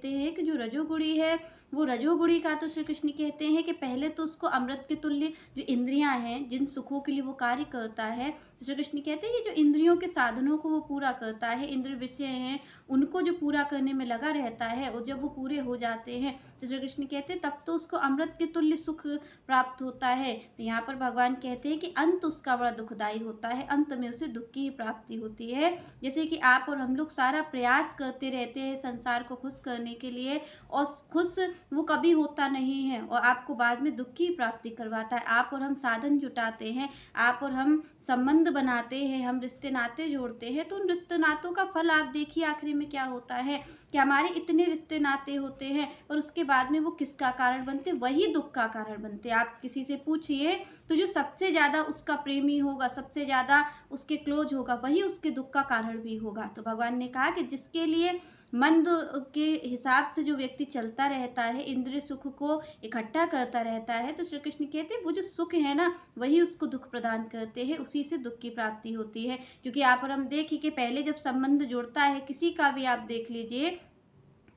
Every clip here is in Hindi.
कहते हैं कि जो रजोगुणी है, वो रजोगुणी का तो श्री कृष्ण कहते हैं कि पहले तो उसको अमृत के तुल्य जो इंद्रियां हैं, जिन सुखों के लिए वो कार्य करता है, तो श्री कृष्ण कहते हैं कि जो इंद्रियों के साधनों को वो पूरा करता है, इंद्र विषय हैं उनको जो पूरा करने में लगा रहता है, और जब वो पूरे हो जाते हैं तो श्री कृष्ण कहते हैं तब तो उसको अमृत के तुल्य सुख प्राप्त होता है। तो यहाँ पर भगवान कहते हैं कि अंत उसका बड़ा दुखदायी होता है, अंत में उसे दुख की ही प्राप्ति होती है। जैसे कि आप और हम लोग सारा प्रयास करते रहते हैं संसार को खुश करने के लिए, और खुश वो कभी होता नहीं है और आपको बाद में दुख की प्राप्ति करवाता है। आप और हम साधन जुटाते हैं, आप और हम संबंध बनाते हैं, हम रिश्ते नाते जोड़ते हैं, तो उन रिश्ते नातों का फल आप देखिए आखिरी में क्या होता है कि हमारे इतने रिश्ते नाते होते हैं और उसके बाद में वो किसका कारण बनते, वही दुख का कारण बनते। आप किसी से पूछिए तो जो सबसे ज़्यादा उसका प्रेमी होगा, सबसे ज़्यादा उसके क्लोज होगा, वही उसके दुख का कारण भी होगा। तो भगवान ने कहा कि जिसके लिए मन के हिसाब से जो व्यक्ति चलता रहता है, इंद्रिय सुख को इकट्ठा करता रहता है, तो श्री कृष्ण कहते हैं वो जो सुख है ना, वही उसको दुख प्रदान करते हैं, उसी से दुख की प्राप्ति होती है। क्योंकि आप और हम देखिए कि पहले जब संबंध जुड़ता है किसी का भी, आप देख लीजिए,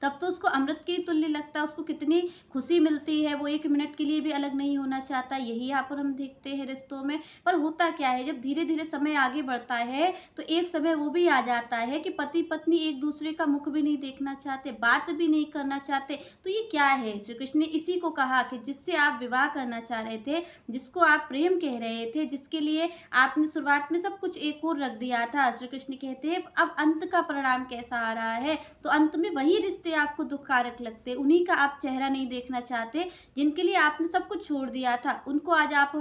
तब तो उसको अमृत के तुल्य लगता है, उसको कितनी खुशी मिलती है, वो 1 मिनट के लिए भी अलग नहीं होना चाहता। यही यहाँ पर हम देखते हैं रिश्तों में। पर होता क्या है, जब धीरे-धीरे समय आगे बढ़ता है, तो एक समय वो भी आ जाता है कि पति-पत्नी एक दूसरे का मुख भी नहीं देखना चाहते, बात भी नहीं करना चाहते। तो ये क्या है? श्री कृष्ण ने इसी को कहा कि जिससे आप विवाह करना चाह रहे थे, जिसको आप प्रेम कह रहे थे, जिसके लिए आपने शुरुआत में सब कुछ एक ओर रख दिया था, श्री कृष्ण कहते हैं अब अंत का परिणाम कैसा आ रहा है, तो अंत में वही रिश्ते आपको दुखकारक लगते, उन्हीं का आप चेहरा नहीं देखना चाहते, जिनके लिए आपने सब कुछ छोड़ दिया था, उनको आज आप